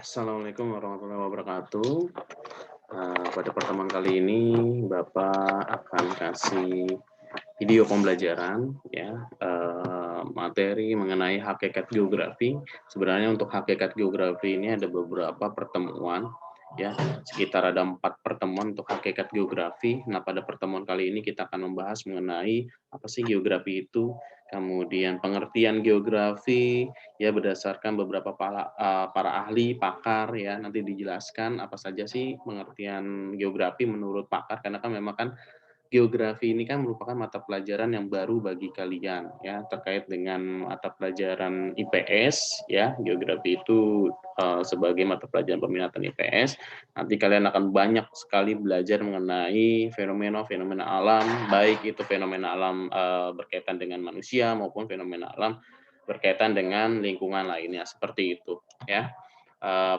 Assalamualaikum warahmatullahi wabarakatuh. Pada pertemuan kali ini Bapak akan kasih video pembelajaran ya, materi mengenai hakikat geografi. Sebenarnya untuk hakikat geografi ini ada beberapa pertemuan ya, sekitar ada 4 pertemuan untuk hakikat geografi. Nah, pada pertemuan kali ini kita akan membahas mengenai apa sih geografi itu, kemudian pengertian geografi, ya berdasarkan beberapa para ahli, pakar ya, nanti dijelaskan apa saja sih pengertian geografi menurut pakar, karena kan memang kan geografi ini kan merupakan mata pelajaran yang baru bagi kalian ya, terkait dengan mata pelajaran IPS ya. Geografi itu sebagai mata pelajaran peminatan IPS, nanti kalian akan banyak sekali belajar mengenai fenomena-fenomena alam, baik itu fenomena alam berkaitan dengan manusia maupun fenomena alam berkaitan dengan lingkungan lainnya, seperti itu ya.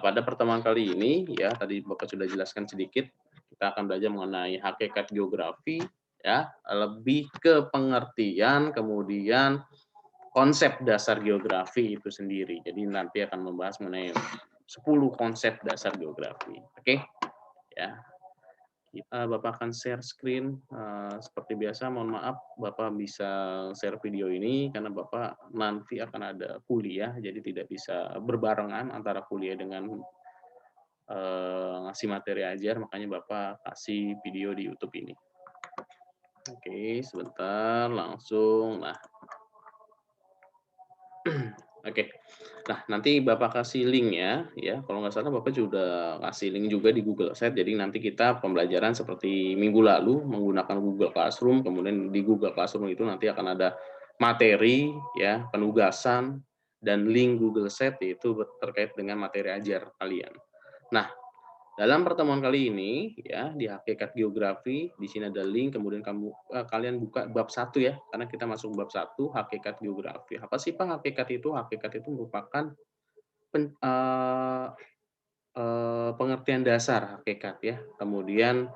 Pada pertemuan kali ini ya, tadi Bapak sudah jelaskan sedikit, kita akan belajar mengenai hakikat geografi ya, lebih ke pengertian, kemudian konsep dasar geografi itu sendiri. Jadi nanti akan membahas mengenai 10 konsep dasar geografi. Oke, ya. Bapak akan share screen seperti biasa. Mohon maaf Bapak bisa share video ini karena Bapak nanti akan ada kuliah, jadi tidak bisa berbarengan antara kuliah dengan ngasih materi ajar, makanya Bapak kasih video di YouTube ini. Oke, sebentar langsung. Nah, oke. Nah, nanti Bapak kasih link ya. Kalau nggak salah Bapak juga kasih link juga di Google Sheet. Jadi nanti kita pembelajaran seperti minggu lalu menggunakan Google Classroom, kemudian di Google Classroom itu nanti akan ada materi ya, penugasan dan link Google Sheet itu terkait dengan materi ajar kalian. Nah, dalam pertemuan kali ini ya, di hakikat geografi, di sini ada link, kemudian kalian buka bab 1 ya, karena kita masuk bab 1 hakikat geografi. Apa sih Pak hakikat itu? Hakikat itu merupakan pen eee pengertian dasar hakikat ya. Kemudian,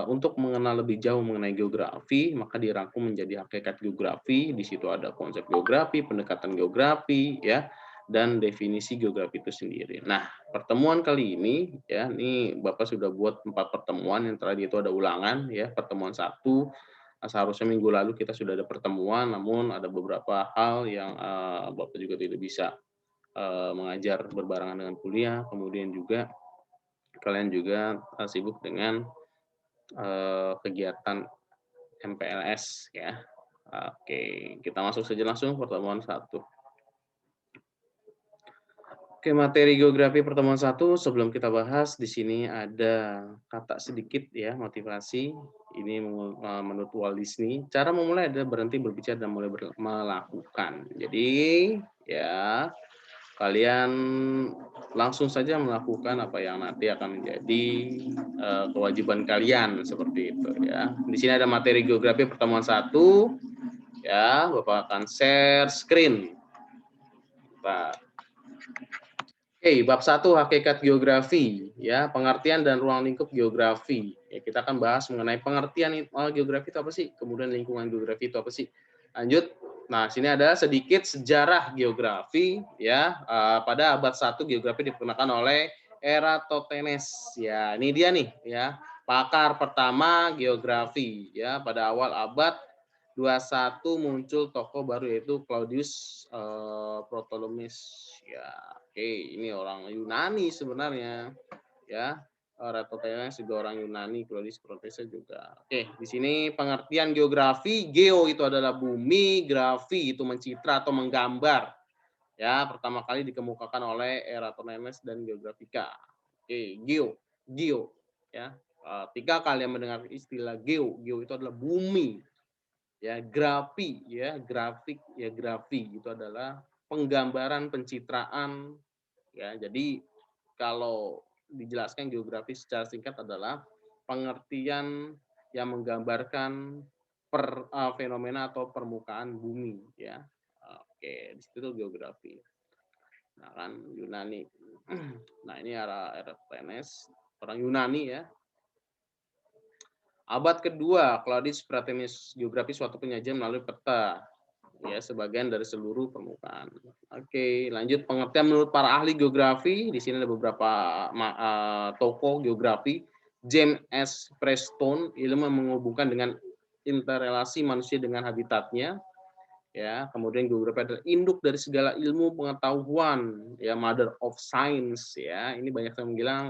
untuk mengenal lebih jauh mengenai geografi, maka dirangkum menjadi hakikat geografi. Di situ ada konsep geografi, pendekatan geografi, ya, dan definisi geografi itu sendiri. Nah, pertemuan kali ini, ya, ini Bapak sudah buat 4 pertemuan, yang terakhir itu ada ulangan, ya, pertemuan 1. Seharusnya minggu lalu kita sudah ada pertemuan, namun ada beberapa hal yang Bapak juga tidak bisa mengajar berbarengan dengan kuliah, kemudian juga kalian juga sibuk dengan kegiatan MPLS ya. Oke, kita masuk saja langsung pertemuan 1. Oke, materi geografi pertemuan 1 sebelum kita bahas, di sini ada kata sedikit ya, motivasi. Ini menurut Walt Disney, cara memulai adalah berhenti berbicara dan mulai melakukan. Jadi, ya, kalian langsung saja melakukan apa yang nanti akan menjadi kewajiban kalian, seperti itu ya. Di sini ada materi geografi pertemuan 1 ya, Bapak akan share screen. Pak. Oke, bab 1 hakikat geografi ya, pengertian dan ruang lingkup geografi. Ya, kita akan bahas mengenai pengertian geografi itu apa sih, kemudian lingkungan geografi itu apa sih. Lanjut. Nah, sini ada sedikit sejarah geografi ya. Pada abad 1 geografi digunakan oleh Eratosthenes. Ya, ini dia nih ya, pakar pertama geografi ya. Pada awal abad 21 muncul tokoh baru yaitu Claudius Ptolemy. Ya, oke, ini orang Yunani sebenarnya ya. Eratosthenes juga orang Yunani, Claudius Ptolemy juga. Oke, di sini pengertian geografi, geo itu adalah bumi, grafi itu mencitra atau menggambar. Ya, pertama kali dikemukakan oleh Eratosthenes dan Geographica. Oke, geo, geo ya. Ketika kalian mendengar istilah geo, geo itu adalah bumi. Ya, grafi ya, grafik ya, grafi itu adalah penggambaran, pencitraan ya. Jadi kalau dijelaskan geografi secara singkat adalah pengertian yang menggambarkan fenomena atau permukaan bumi ya. Oke, di situ geografi. Nah, kan Yunani. Nah, ini Eratosthenes, orang Yunani ya. Abad kedua, Claudius Ptolemy geografi suatu penyajian melalui peta. ya sebagian dari seluruh permukaan. Oke, lanjut pengertian menurut para ahli geografi. Di sini ada beberapa tokoh geografi. James S. Preston, ilmu yang menghubungkan dengan interrelasi manusia dengan habitatnya. Ya, kemudian geografi adalah induk dari segala ilmu pengetahuan, ya mother of science, ya. Ini banyak yang bilang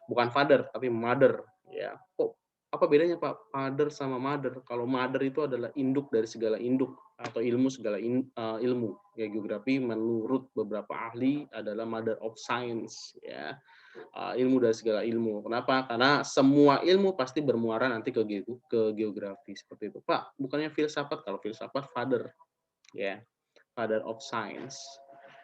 bukan father tapi mother, ya. Kok apa bedanya Pak father sama mother? Kalau mother itu adalah induk dari segala induk atau ilmu segala ilmu. Ya geografi menurut beberapa ahli adalah mother of science, ya. Ilmu dari segala ilmu. Kenapa? Karena semua ilmu pasti bermuara nanti ke geografi seperti itu. Pak, bukannya filsafat? Kalau filsafat father, ya, father of science.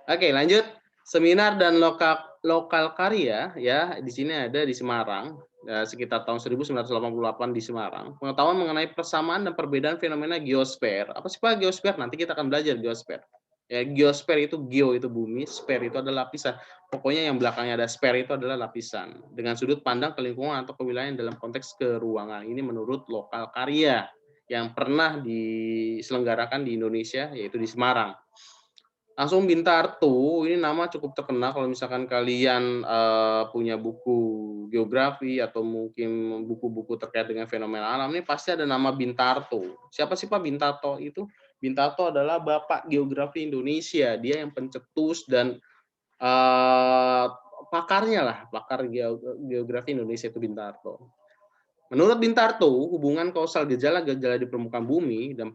Oke, lanjut. Seminar dan lokal karya, ya, di sini ada di Semarang, sekitar tahun 1988 di Semarang. Pengetahuan mengenai persamaan dan perbedaan fenomena geosfer. Apa sih Pak geosfer? Nanti kita akan belajar geosfer. Ya, geosfer itu geo itu bumi, sfer itu adalah lapisan. Pokoknya yang belakangnya ada sfer itu adalah lapisan. Dengan sudut pandang ke lingkungan atau ke wilayah dalam konteks keruangan. Ini menurut lokal karya yang pernah diselenggarakan di Indonesia, yaitu di Semarang. Langsung Bintarto, ini nama cukup terkenal kalau misalkan kalian punya buku geografi atau mungkin buku-buku terkait dengan fenomena alam, ini pasti ada nama Bintarto. Siapa sih Pak Bintarto itu? Bintarto adalah bapak geografi Indonesia. Dia yang pencetus dan pakarnya lah, pakar geografi Indonesia itu Bintarto. Menurut Bintarto, hubungan kausal gejala-gejala di permukaan bumi dan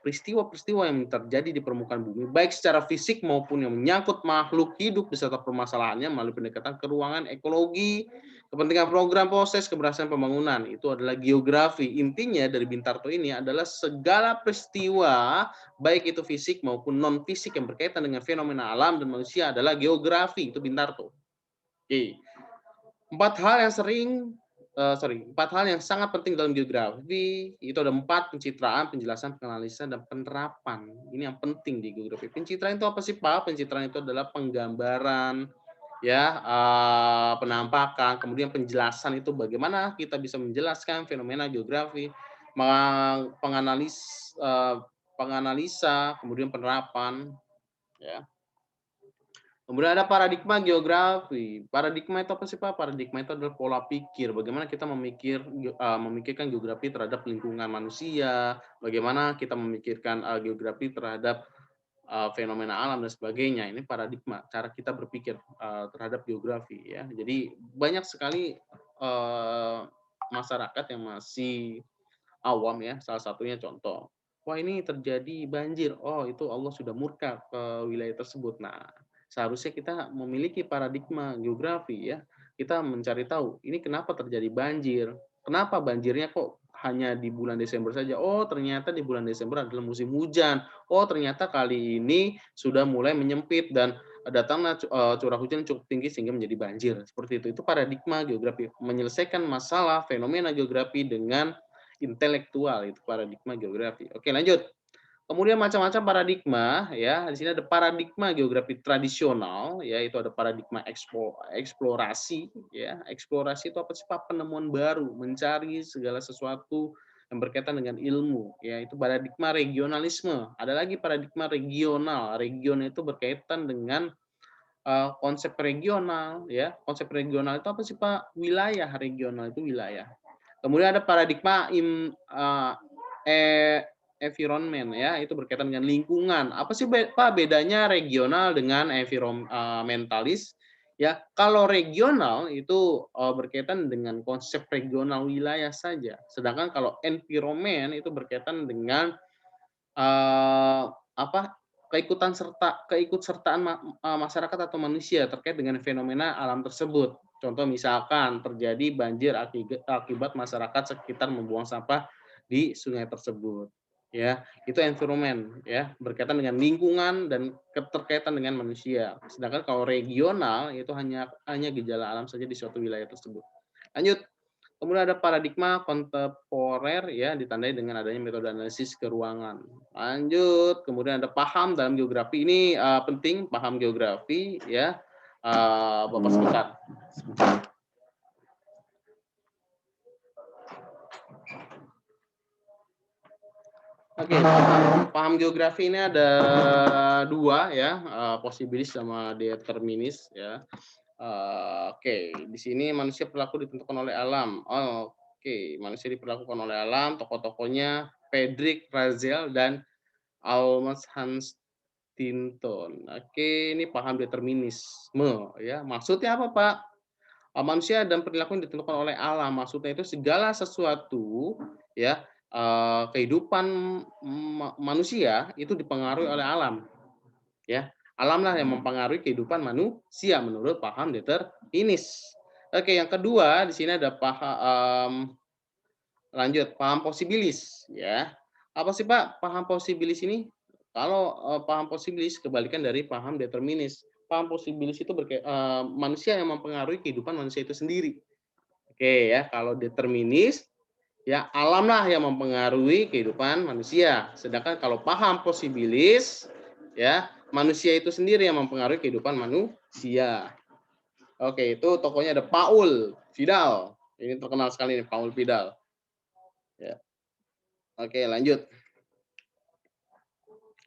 peristiwa-peristiwa yang terjadi di permukaan bumi, baik secara fisik maupun yang menyangkut makhluk hidup beserta permasalahannya melalui pendekatan keruangan, ekologi, kepentingan program, proses, keberhasilan pembangunan, itu adalah geografi. Intinya dari Bintarto ini adalah segala peristiwa, baik itu fisik maupun non-fisik yang berkaitan dengan fenomena alam dan manusia adalah geografi, itu Bintarto. Oke. Empat hal yang sangat penting dalam geografi itu ada 4: pencitraan, penjelasan, penganalisan, dan penerapan. Ini yang penting di geografi. Pencitraan itu apa sih Pak? Pencitraan itu adalah penggambaran, ya, penampakan, kemudian penjelasan itu bagaimana kita bisa menjelaskan fenomena geografi, penganalis, penganalisa, kemudian penerapan, ya. Kemudian ada paradigma geografi. Paradigma itu apa sih Pak? Paradigma itu adalah pola pikir. Bagaimana kita memikirkan geografi terhadap lingkungan manusia, bagaimana kita memikirkan geografi terhadap fenomena alam dan sebagainya. Ini paradigma, cara kita berpikir terhadap geografi ya. Jadi banyak sekali masyarakat yang masih awam ya. Salah satunya contoh, wah ini terjadi banjir. Oh itu Allah sudah murka ke wilayah tersebut. Nah seharusnya kita memiliki paradigma geografi ya. Kita mencari tahu ini kenapa terjadi banjir. Kenapa banjirnya kok hanya di bulan Desember saja? Oh ternyata di bulan Desember adalah musim hujan. Oh ternyata kali ini sudah mulai menyempit dan datanglah curah hujan cukup tinggi sehingga menjadi banjir. Seperti itu. Itu paradigma geografi. Menyelesaikan masalah fenomena geografi dengan intelektual, itu paradigma geografi. Oke, lanjut. Kemudian macam-macam paradigma ya. Di sini ada paradigma geografi tradisional ya, itu ada paradigma eksplorasi ya. Eksplorasi itu apa sih Pak? Penemuan baru, mencari segala sesuatu yang berkaitan dengan ilmu ya. Itu paradigma regionalisme. Ada lagi paradigma regional. Region itu berkaitan dengan konsep regional ya. Konsep regional itu apa sih Pak? Wilayah regional itu wilayah. Kemudian ada paradigma environment ya, itu berkaitan dengan lingkungan. Apa sih Pak bedanya regional dengan environmentalis? Ya, kalau regional itu berkaitan dengan konsep regional wilayah saja. Sedangkan kalau environment itu berkaitan dengan apa? Keikutsertaan masyarakat atau manusia terkait dengan fenomena alam tersebut. Contoh misalkan terjadi banjir akibat masyarakat sekitar membuang sampah di sungai tersebut. Ya, itu environment ya, berkaitan dengan lingkungan dan keterkaitan dengan manusia. Sedangkan kalau regional itu hanya gejala alam saja di suatu wilayah tersebut. Lanjut. Kemudian ada paradigma kontemporer ya, ditandai dengan adanya metode analisis keruangan. Lanjut, kemudian ada paham dalam geografi. Ini penting, paham geografi ya. Bapak sebentar. Oke, paham geografi ini ada 2 ya, posibilis sama determinis ya. Oke, di sini manusia berlaku ditentukan oleh alam. Oh, oke, manusia diperlakukan oleh alam, tokoh-tokohnya Friedrich Ratzel dan Almas Hans Tinton. Oke, ini paham determinisme ya. Maksudnya apa, Pak? Manusia dan perilaku yang ditentukan oleh alam. Maksudnya itu segala sesuatu ya, kehidupan manusia itu dipengaruhi oleh alam ya. Alamlah yang mempengaruhi kehidupan manusia menurut paham determinis. Oke, yang kedua di sini ada paham lanjut, paham posibilis ya. Apa sih Pak paham posibilis ini? Kalau, paham posibilis kebalikan dari paham determinis. Paham posibilis itu manusia yang mempengaruhi kehidupan manusia itu sendiri. Oke ya, kalau determinis, ya alamlah yang mempengaruhi kehidupan manusia. Sedangkan kalau paham posibilis, ya manusia itu sendiri yang mempengaruhi kehidupan manusia. Oke, itu tokohnya ada Paul Vidal. Ini terkenal sekali nih, Paul Vidal. Ya. Oke, lanjut.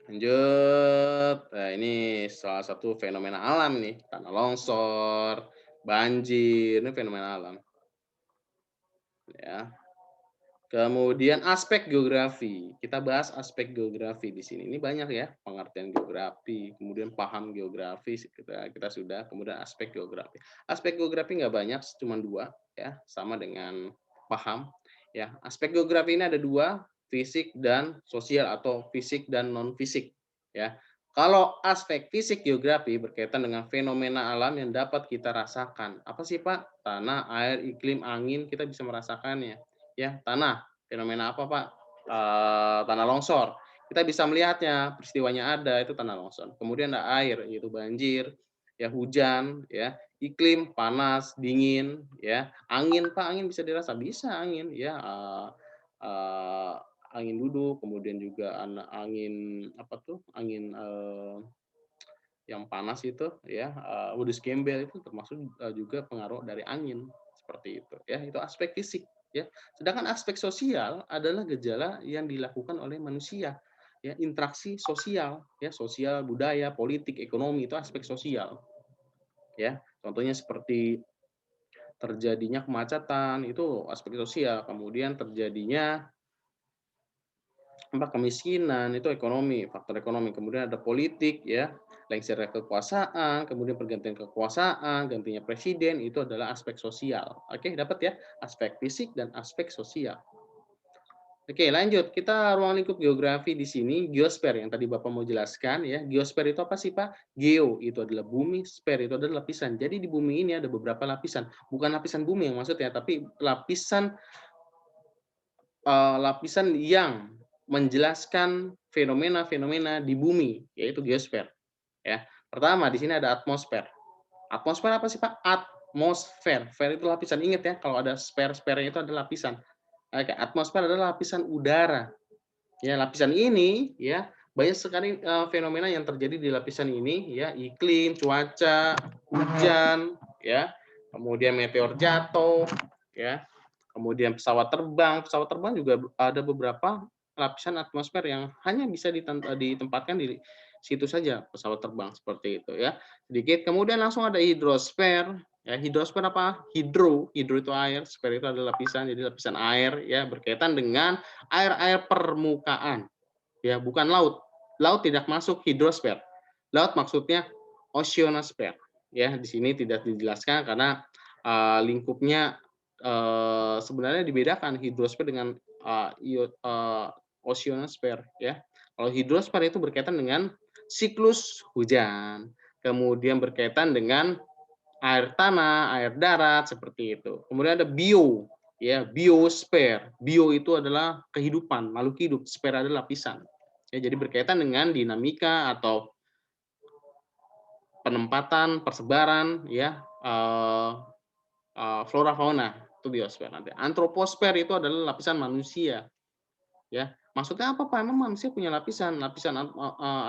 Lanjut. Nah, ini salah satu fenomena alam nih, tanah longsor, banjir, ini fenomena alam. Ya. Kemudian aspek geografi. Kita bahas aspek geografi di sini. Ini banyak ya, pengertian geografi, kemudian paham geografi kita sudah, kemudian aspek geografi. Aspek geografi nggak banyak, cuma 2 ya, sama dengan paham. Ya, aspek geografi ini ada 2, fisik dan sosial atau fisik dan non fisik ya. Kalau aspek fisik geografi berkaitan dengan fenomena alam yang dapat kita rasakan. Apa sih Pak? Tanah, air, iklim, angin, kita bisa merasakannya. Ya, tanah. Fenomena apa, Pak? Tanah longsor. Kita bisa melihatnya, peristiwanya ada, itu tanah longsor. Kemudian ada air, yaitu banjir, ya hujan, ya iklim panas, dingin, ya angin, Pak, angin bisa dirasa, bisa angin, ya eee, angin duduk, kemudian juga angin apa tuh, angin yang panas itu ya, wedus gembel itu termasuk, juga pengaruh dari angin, seperti itu ya, itu aspek fisik ya. Sedangkan aspek sosial adalah gejala yang dilakukan oleh manusia, ya interaksi sosial ya, sosial, budaya, politik, ekonomi itu aspek sosial ya. Contohnya seperti terjadinya kemacetan itu aspek sosial, kemudian terjadinya kemiskinan itu ekonomi, faktor ekonomi, kemudian ada politik ya, lengsernya kekuasaan, kemudian pergantian kekuasaan, gantinya presiden, itu adalah aspek sosial. Oke, dapat ya, aspek fisik dan aspek sosial. Oke, lanjut. Kita ruang lingkup geografi di sini, geosfer yang tadi Bapak mau jelaskan ya. Geosfer itu apa sih, Pak? Geo itu adalah bumi, sfer itu adalah lapisan. Jadi di bumi ini ada beberapa lapisan. Bukan lapisan bumi yang maksudnya, tapi lapisan lapisan yang menjelaskan fenomena-fenomena di bumi, yaitu geosfer, ya. Pertama, di sini ada atmosfer. Atmosfer apa sih, Pak? Atmosfer. Fer itu lapisan. Ingat ya, kalau ada sper-spernya itu adalah lapisan. Oke, atmosfer adalah lapisan udara. Ya, lapisan ini ya banyak sekali fenomena yang terjadi di lapisan ini ya, iklim, cuaca, hujan, ya, kemudian meteor jatuh, ya, kemudian pesawat terbang juga ada beberapa lapisan atmosfer yang hanya bisa ditempatkan di situ saja pesawat terbang seperti itu ya. Sedikit kemudian langsung ada hidrosfer. Ya, hidrosfer apa? Hidro itu air, sfer itu adalah lapisan, jadi lapisan air ya berkaitan dengan air-air permukaan, ya bukan laut. Laut tidak masuk hidrosfer. Laut maksudnya oceanosfer. Ya, di sini tidak dijelaskan karena lingkupnya sebenarnya dibedakan hidrosfer dengan oceanosfer ya. Kalau hidrosfer itu berkaitan dengan siklus hujan, kemudian berkaitan dengan air tanah, air darat, seperti itu. Kemudian ada bio, ya, biosfer. Bio itu adalah kehidupan, makhluk hidup, sfer adalah lapisan. Ya, jadi berkaitan dengan dinamika atau penempatan, persebaran, ya, flora fauna, itu biosfer nanti. Antroposfer itu adalah lapisan manusia, ya. Maksudnya apa Pak? Emang manusia punya lapisan. Lapisan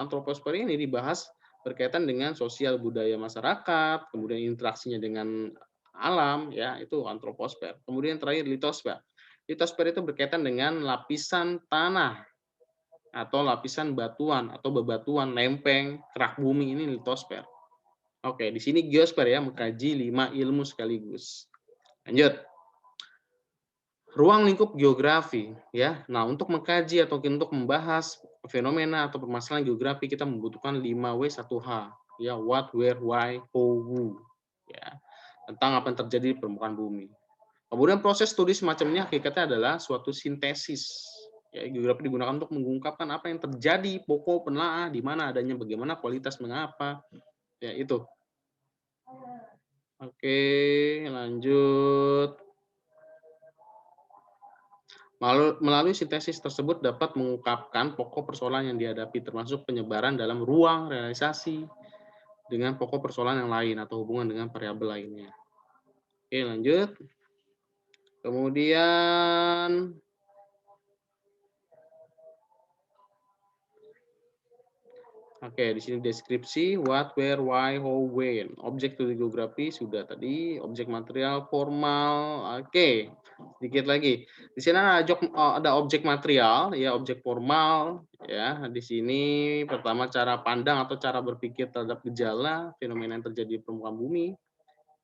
antroposfer ini dibahas berkaitan dengan sosial budaya masyarakat, kemudian interaksinya dengan alam, ya, itu antroposfer. Kemudian terakhir litosfer. Litosfer itu berkaitan dengan lapisan tanah, atau lapisan batuan atau bebatuan, lempeng, kerak bumi ini litosfer. Oke, di sini geosfer ya, mengkaji 5 ilmu sekaligus. Lanjut. Ruang lingkup geografi ya. Nah, untuk mengkaji atau untuk membahas fenomena atau permasalahan geografi kita membutuhkan 5W1H ya, what, where, why, how, who ya. Tentang apa yang terjadi di permukaan bumi. Kemudian proses studi semacam ini hakikatnya adalah suatu sintesis. Ya, geografi digunakan untuk mengungkapkan apa yang terjadi, pokok penelaah, di mana adanya, bagaimana, kualitas, mengapa. Ya, itu. Oke, lanjut. Melalui sintesis tersebut dapat mengungkapkan pokok persoalan yang dihadapi, termasuk penyebaran dalam ruang realisasi dengan pokok persoalan yang lain atau hubungan dengan variabel lainnya. Oke, lanjut. Kemudian di sini deskripsi what, where, why, how, when. Objek studi geografi sudah tadi, objek material formal. Oke, sedikit lagi. Di sini ada objek material, ya objek formal, ya. Di sini pertama cara pandang atau cara berpikir terhadap gejala fenomena yang terjadi di permukaan bumi,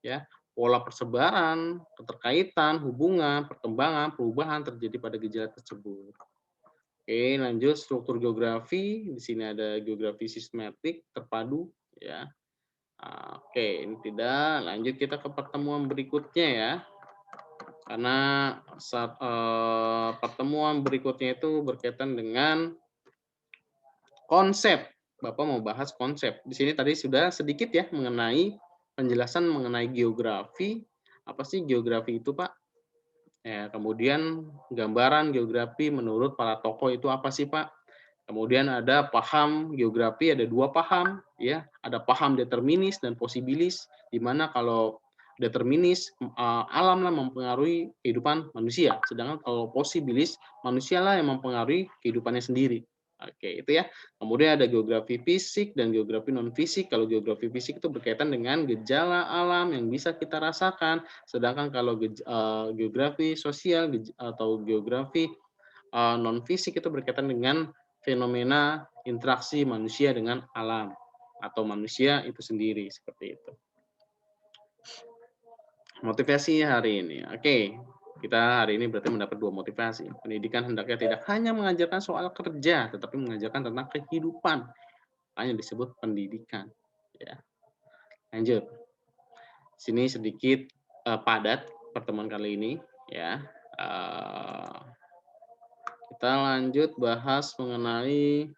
ya. Pola persebaran, keterkaitan, hubungan, perkembangan, perubahan terjadi pada gejala tersebut. Oke, lanjut struktur geografi. Di sini ada geografi sistematik terpadu, ya. Oke, ini tidak. Lanjut kita ke pertemuan berikutnya ya. Karena pertemuan berikutnya itu berkaitan dengan konsep. Bapak mau bahas konsep. Di sini tadi sudah sedikit ya mengenai penjelasan mengenai geografi. Apa sih geografi itu, Pak? Ya, kemudian gambaran geografi menurut para tokoh itu apa sih, Pak? Kemudian ada paham geografi, ada 2 paham, ya. Ada paham determinis dan posibilis, di mana kalau determinis, alamlah mempengaruhi kehidupan manusia, sedangkan kalau posibilis, manusialah yang mempengaruhi kehidupannya sendiri. Oke, itu ya. Kemudian ada geografi fisik dan geografi non fisik. Kalau geografi fisik itu berkaitan dengan gejala alam yang bisa kita rasakan, sedangkan kalau geografi sosial atau geografi non fisik itu berkaitan dengan fenomena interaksi manusia dengan alam atau manusia itu sendiri, seperti itu. Motivasi hari ini. Oke, kita hari ini berarti mendapat 2 motivasi. Pendidikan hendaknya tidak hanya mengajarkan soal kerja, tetapi mengajarkan tentang kehidupan. Makanya disebut pendidikan, ya. Lanjut. Sini sedikit padat pertemuan kali ini, ya. Kita lanjut bahas mengenai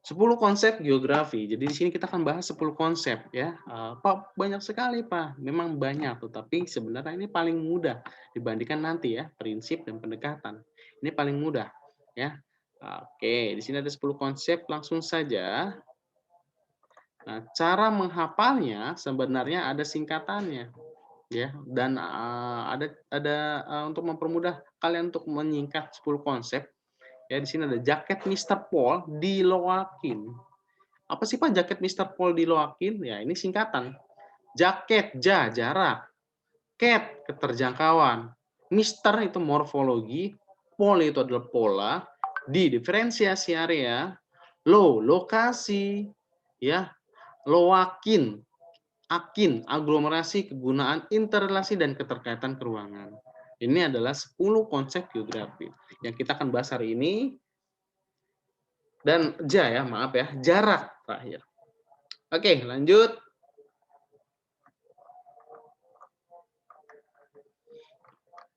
10 konsep geografi. Jadi di sini kita akan bahas 10 konsep ya. Pak, banyak sekali, Pak. Memang banyak, tetapi sebenarnya ini paling mudah dibandingkan nanti ya, prinsip dan pendekatan. Ini paling mudah ya. Oke, di sini ada 10 konsep, langsung saja. Nah, cara menghafalnya sebenarnya ada singkatannya ya, dan untuk mempermudah kalian untuk menyingkat 10 konsep. Ya, di sini ada jaket Mister Paul di Loakin. Apa sih Pak jaket Mister Paul di Loakin? Ya, ini singkatan. Jaket, jarak. Cat, keterjangkauan. Mister itu morfologi. Paul itu adalah pola. Diferensiasi area. Lokasi. Ya, Loakin. Akin, aglomerasi, kegunaan, interrelasi, dan keterkaitan keruangan. Ini adalah 10 konsep geografi yang kita akan bahas hari ini. Dan maaf ya, jarak terakhir. Oke, lanjut.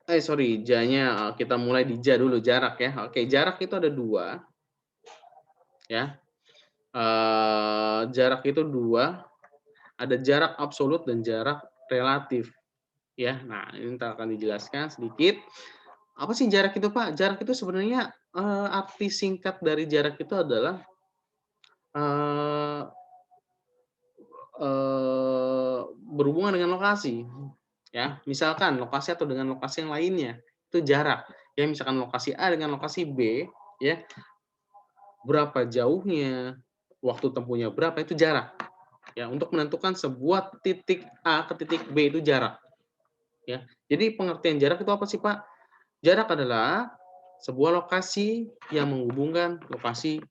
Nya kita mulai di dulu, jarak ya. Oke, jarak itu ada 2. Ya. Jarak itu 2, ada jarak absolut dan jarak relatif. Ya, nah ini akan dijelaskan sedikit. Apa sih jarak itu, Pak? Jarak itu sebenarnya arti singkat dari jarak itu adalah berhubungan dengan lokasi. Ya, misalkan lokasi atau dengan lokasi yang lainnya, itu jarak. Ya, misalkan lokasi A dengan lokasi B, ya, berapa jauhnya, waktu tempuhnya berapa, itu jarak. Ya, untuk menentukan sebuah titik A ke titik B itu jarak. Ya, jadi pengertian jarak itu apa sih, Pak? Jarak adalah sebuah lokasi yang menghubungkan lokasi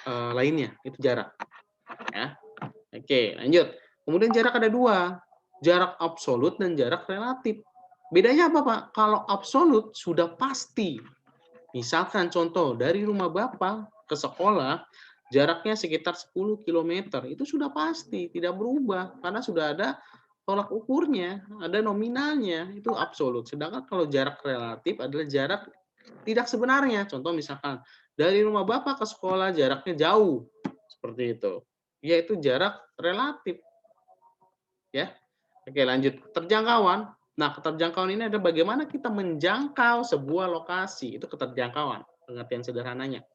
lainnya, itu jarak. Ya. Oke, lanjut. Kemudian jarak ada dua, jarak absolut dan jarak relatif. Bedanya apa, Pak? Kalau absolut sudah pasti. Misalkan contoh, dari rumah Bapak ke sekolah, jaraknya sekitar 10 kilometer, itu sudah pasti, tidak berubah, karena sudah ada tolak ukurnya, ada nominalnya, itu absolut. Sedangkan kalau jarak relatif adalah jarak tidak sebenarnya. Contoh misalkan, dari rumah Bapak ke sekolah jaraknya jauh, seperti itu. Yaitu jarak relatif, ya. Oke, lanjut. Keterjangkauan. Nah, keterjangkauan ini adalah bagaimana kita menjangkau sebuah lokasi, itu keterjangkauan, pengertian sederhananya.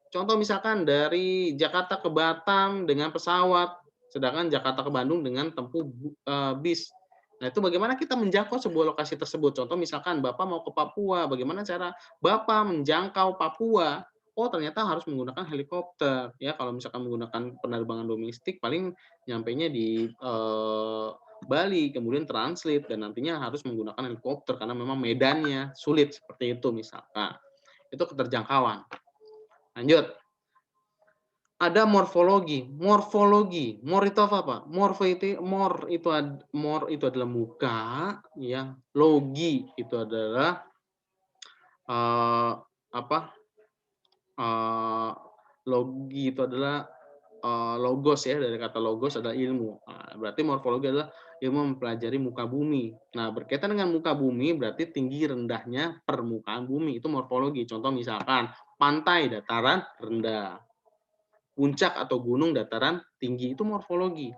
Contoh misalkan dari Jakarta ke Batam dengan pesawat, sedangkan Jakarta ke Bandung dengan tempuh bis. Nah, itu bagaimana kita menjangkau sebuah lokasi tersebut. Contoh misalkan Bapak mau ke Papua, bagaimana cara Bapak menjangkau Papua? Oh, ternyata harus menggunakan helikopter. Ya, kalau misalkan menggunakan penerbangan domestik paling nyampainya di Bali, kemudian transit dan nantinya harus menggunakan helikopter karena memang medannya sulit seperti itu misalkan. Itu keterjangkauan. Lanjut. Ada morfologi. Morfologi. Mor itu apa, Pak? Mor itu adalah muka, ya. Logi itu adalah eh, apa? Eh, logi itu adalah logos ya, dari kata logos adalah ilmu. Nah, berarti morfologi adalah ilmu mempelajari muka bumi. Nah, berkaitan dengan muka bumi berarti tinggi rendahnya permukaan bumi, itu morfologi. Contoh misalkan pantai dataran rendah, puncak atau gunung dataran tinggi, itu morfologi.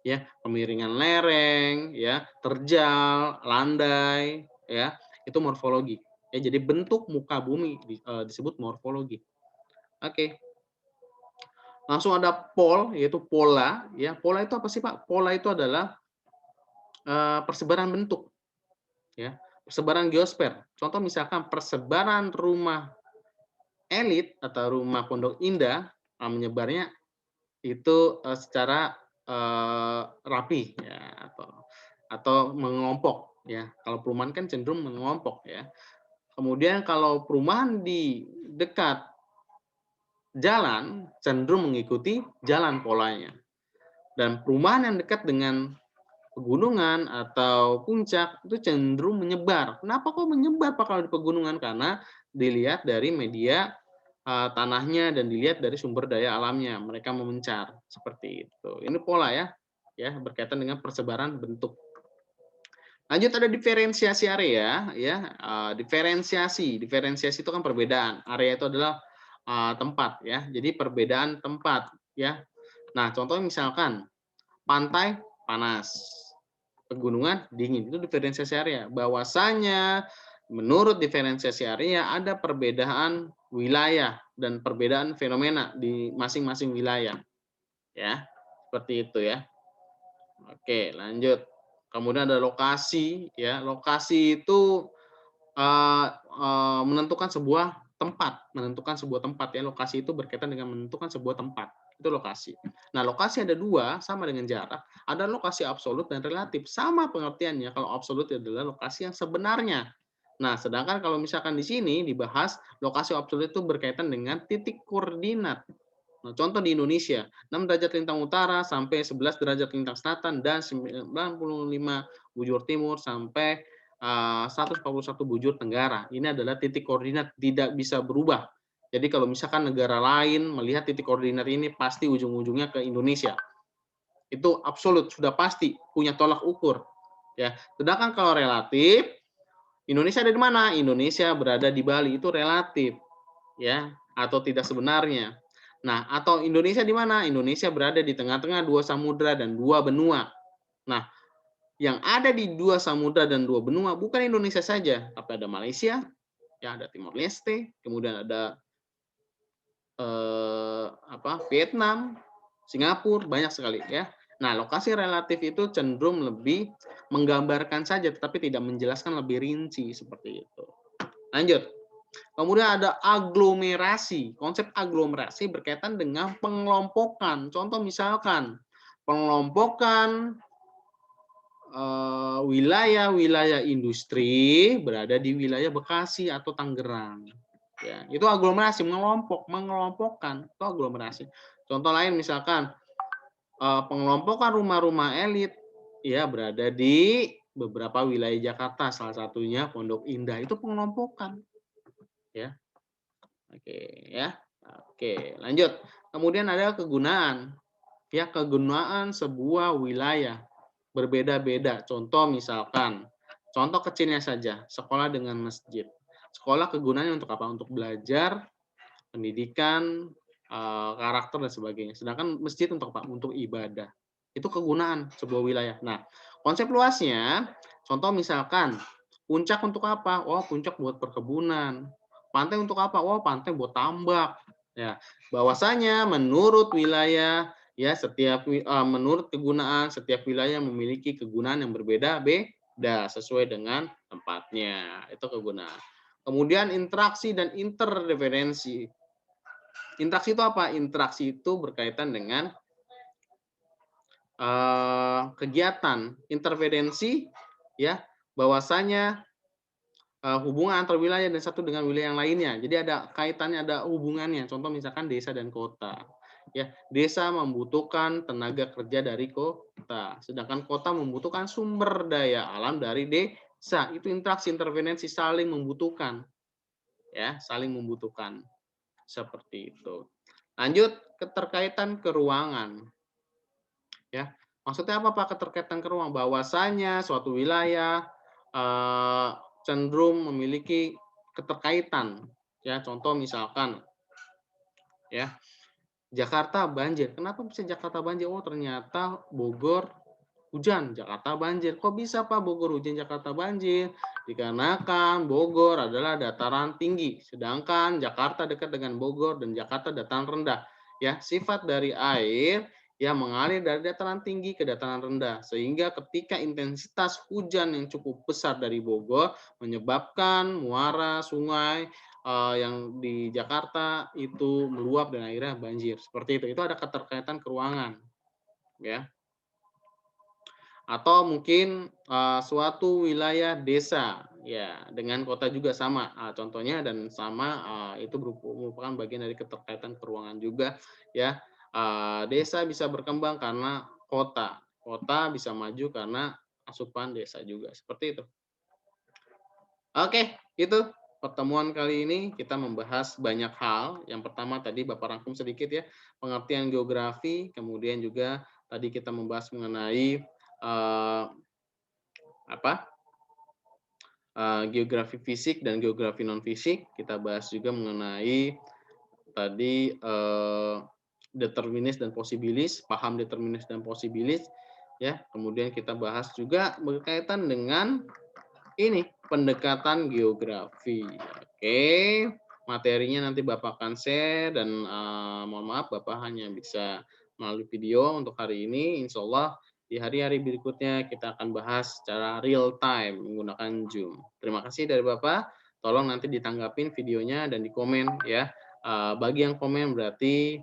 Ya, kemiringan lereng, ya, terjal, landai, ya, itu morfologi. Ya, jadi bentuk muka bumi disebut morfologi. Oke. Langsung ada pol, yaitu pola, ya. Pola itu apa sih, Pak? Pola itu adalah persebaran bentuk, ya. Persebaran geosfer. Contoh misalkan persebaran rumah elit atau rumah pondok indah menyebarnya itu secara rapi, ya, atau mengelompok, ya. Kalau perumahan kan cenderung mengelompok, ya. Kemudian kalau perumahan di dekat jalan cenderung mengikuti jalan polanya. Dan perumahan yang dekat dengan pegunungan atau puncak itu cenderung menyebar. Kenapa kok menyebar, Pak, kalau di pegunungan? Karena dilihat dari media tanahnya dan dilihat dari sumber daya alamnya. Mereka memencar seperti itu. Ini pola ya, berkaitan dengan persebaran bentuk. Lanjut ada diferensiasi area, ya. Diferensiasi itu kan perbedaan. Area itu adalah tempat, ya. Jadi perbedaan tempat, ya. Nah, contohnya misalkan pantai panas, pegunungan dingin, itu diferensiasi area. Bahwasanya menurut diferensiasi area ada perbedaan wilayah dan perbedaan fenomena di masing-masing wilayah, ya. Seperti itu ya. Oke, lanjut. Kemudian ada lokasi, ya. Lokasi itu menentukan sebuah tempat ya. Lokasi itu berkaitan dengan menentukan sebuah tempat. Itu lokasi. Nah, lokasi ada dua, sama dengan jarak. Ada lokasi absolut dan relatif. Sama pengertiannya. Kalau absolut adalah lokasi yang sebenarnya. Nah, sedangkan kalau misalkan di sini dibahas lokasi absolut itu berkaitan dengan titik koordinat. Nah, contoh di Indonesia, 6 derajat lintang utara sampai 11 derajat lintang selatan dan 95 bujur timur sampai 141 bujur tenggara. Ini adalah titik koordinat tidak bisa berubah. Jadi kalau misalkan negara lain melihat titik koordinat ini pasti ujung-ujungnya ke Indonesia. Itu absolut, sudah pasti punya tolak ukur. Ya. Sedangkan kalau relatif, Indonesia ada di mana? Indonesia berada di Bali, itu relatif. Ya, atau tidak sebenarnya. Nah, atau Indonesia di mana? Indonesia berada di tengah-tengah dua samudra dan dua benua. Nah, yang ada di dua samudra dan dua benua bukan Indonesia saja, tapi ada Malaysia, ya ada Timor Leste, kemudian ada Vietnam, Singapura, banyak sekali ya. Nah, lokasi relatif itu cenderung lebih menggambarkan saja, tetapi tidak menjelaskan lebih rinci seperti itu. Lanjut. Kemudian ada aglomerasi. Konsep aglomerasi berkaitan dengan pengelompokan. Contoh misalkan pengelompokan wilayah-wilayah industri berada di wilayah Bekasi atau Tangerang. Ya, itu aglomerasi, mengelompokkan, itu aglomerasi. Contoh lain misalkan, pengelompokan rumah-rumah elit, ya berada di beberapa wilayah Jakarta, salah satunya Pondok Indah, itu pengelompokan, ya. Oke, ya. Oke, lanjut. Kemudian ada kegunaan, ya, kegunaan sebuah wilayah berbeda-beda. Contoh misalkan, contoh kecilnya saja, sekolah dengan masjid. Sekolah kegunaannya untuk apa? Untuk belajar, pendidikan, karakter dan sebagainya. Sedangkan masjid untuk apa? Untuk ibadah. Itu kegunaan sebuah wilayah. Nah, konsep luasnya, contoh misalkan, puncak untuk apa? Oh, puncak buat perkebunan. Pantai untuk apa? Oh, pantai buat tambak. Ya, bahwasanya menurut wilayah, ya menurut kegunaan, setiap wilayah memiliki kegunaan yang berbeda-beda sesuai dengan tempatnya. Itu kegunaan. Kemudian interaksi dan interdependensi. Interaksi itu apa? Interaksi itu berkaitan dengan kegiatan intervensi, ya, bahwasanya hubungan antar wilayah dan satu dengan wilayah yang lainnya. Jadi ada kaitannya, ada hubungannya. Contoh misalkan desa dan kota. Ya, desa membutuhkan tenaga kerja dari kota, sedangkan kota membutuhkan sumber daya alam dari desa. Itu interaksi intervensi, saling membutuhkan, ya, saling membutuhkan. Seperti itu. Lanjut, keterkaitan keuangan, ya. Maksudnya apa, Pak, keterkaitan keuangan? Bahwasanya suatu wilayah, eee, cenderung memiliki keterkaitan, ya. Contoh misalkan, ya, Jakarta banjir. Kenapa bisa Jakarta banjir? Oh, ternyata Bogor hujan, Jakarta banjir. Kok bisa, Pak, Bogor hujan, Jakarta banjir? Dikarenakan Bogor adalah dataran tinggi, sedangkan Jakarta dekat dengan Bogor dan Jakarta dataran rendah. Ya, sifat dari air yang mengalir dari dataran tinggi ke dataran rendah, sehingga ketika intensitas hujan yang cukup besar dari Bogor menyebabkan muara sungai yang di Jakarta itu meluap dan akhirnya banjir. Seperti itu. Itu ada keterkaitan keuangan, ya. Atau mungkin, suatu wilayah desa, ya, dengan kota juga sama, contohnya dan sama, itu merupakan bagian dari keterkaitan keuangan juga, ya. Desa bisa berkembang karena kota, kota bisa maju karena asupan desa juga, seperti itu. Oke, itu pertemuan kali ini kita membahas banyak hal. Yang pertama tadi Bapak rangkum sedikit ya, pengertian geografi, kemudian juga tadi kita membahas mengenai, eee, apa, geografi fisik dan geografi non fisik. Kita bahas juga mengenai tadi, determinis dan posibilis, paham determinis dan posibilis, ya. Kemudian kita bahas juga berkaitan dengan ini, pendekatan geografi. Oke, materinya nanti Bapak akan share dan, mohon maaf Bapak hanya bisa melalui video untuk hari ini. Insya Allah di hari-hari berikutnya kita akan bahas secara real time menggunakan Zoom. Terima kasih dari Bapak, tolong nanti ditanggapin videonya dan di komen ya. Bagi yang komen berarti,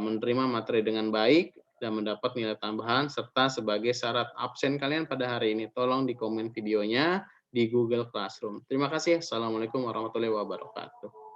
menerima materi dengan baik dan mendapat nilai tambahan serta sebagai syarat absen kalian pada hari ini, tolong di komen videonya di Google Classroom. Terima kasih. Assalamualaikum warahmatullahi wabarakatuh.